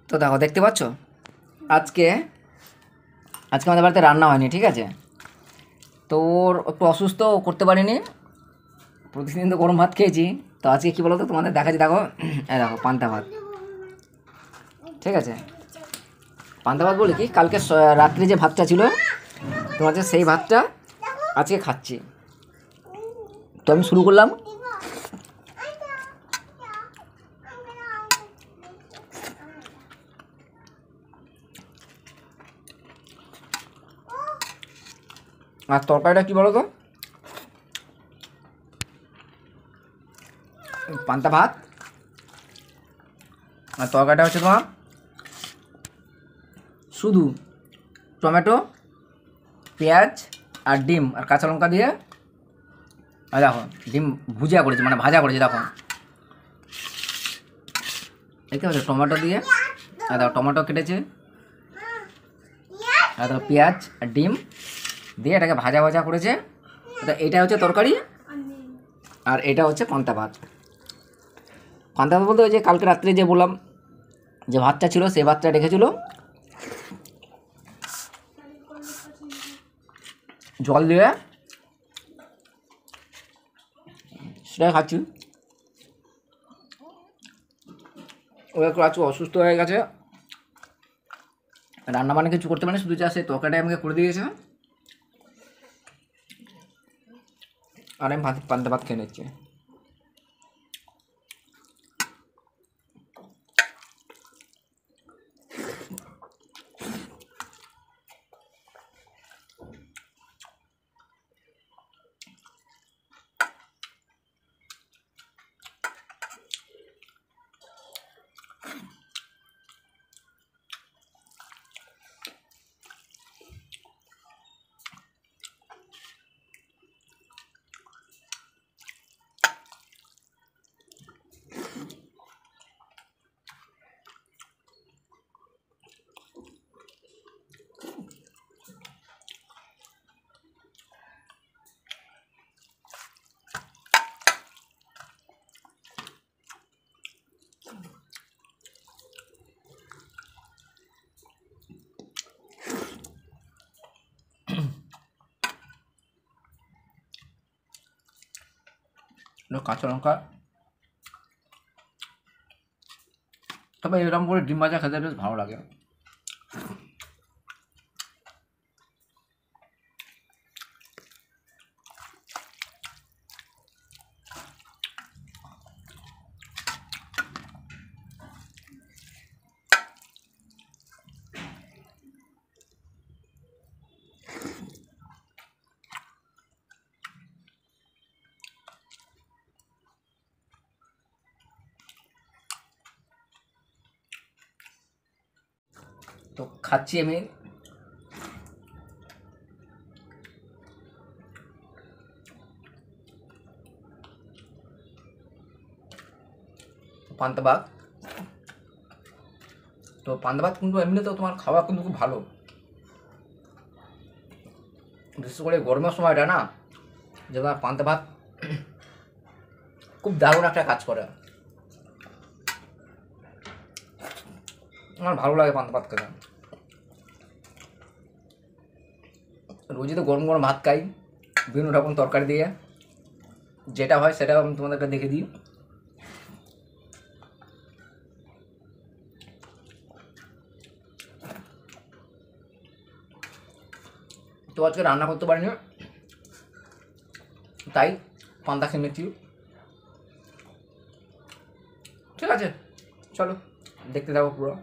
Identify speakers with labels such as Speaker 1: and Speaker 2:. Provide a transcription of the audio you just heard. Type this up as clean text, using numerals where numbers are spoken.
Speaker 1: তো দেখো, দেখতে পাচ্ছ আজকে আজকে আমাদের বাড়িতে রান্না হয়নি, ঠিক আছে। তো ওর একটু অসুস্থ, ও করতে পারিনি। প্রতিদিন তো গরম ভাত খেয়েছি, তো আজকে কী বলো তো তোমাদের দেখাচ্ছি। দেখো, এই দেখো পান্তা ভাত, ঠিক আছে। পান্তা ভাত বলে কি, কালকে রাত্রি যে ভাতটা ছিল তোমার, সেই ভাতটা আজকে খাচ্ছি। তো আমি শুরু করলাম। আর তরকারিটা কী বলো তো, পান্তা ভাত আর তরকারিটা হচ্ছে তোমার শুধু টমেটো, পেঁয়াজ আর ডিম আর কাঁচা লঙ্কা দিয়ে। আর দেখো ডিম ভুজিয়া করেছে, মানে ভাজা করেছে। দেখো দেখতে পাচ্ছ, টমেটো দিয়ে, আর দেখো টমেটো কেটেছে, আর দেখো পেঁয়াজ আর ডিম দিয়ে এটাকে ভাজা ভাজা করেছে। এটা হচ্ছে তরকারি, আর এটা হচ্ছে পান্তা ভাত। পান্তা ভাত বলতে ওই যে কালকে রাত্রে যে বললাম যে ভাতটা ছিল, সেই ভাতটা রেখেছিল, জল দিয়ে সেটাই খাচ্ছি। ও একটু আজকে অসুস্থ হয়ে গেছে, রান্না বান্না কিছু করতে পারে, শুধু যা সেই তরকারিটাই আমাকে করে দিয়েছে, আর আমি পান্তা ভাত খেয়ে নিচ্ছি। কাঁচা লঙ্কা, তবে এরকম করে ডিম ভাজা খেতে বেশ ভালো লাগে। তো খাচ্ছি আমি। পান্তা ভাত, তো পান্তা ভাত কিন্তু এমনিতেও তোমার খাওয়া কিন্তু খুব ভালো, বিশেষ করে গরমের সময়টা না, যে তোমার পান্তা ভাত খুব দারুণ একটা কাজ করে। আমার ভালো লাগে পান্তা ভাত খেতে। রোজই তো গরম গরম ভাত খাই বিভিন্ন রকম তরকারি দিয়ে, যেটা হয় সেটা আমি তোমাদেরকে দেখে দিই। তো আজকে রান্না করতে পারিনি, তাই পান্তা খেয়ে নিচ্ছি। ঠিক আছে, চলো দেখতে থাকো পুরো।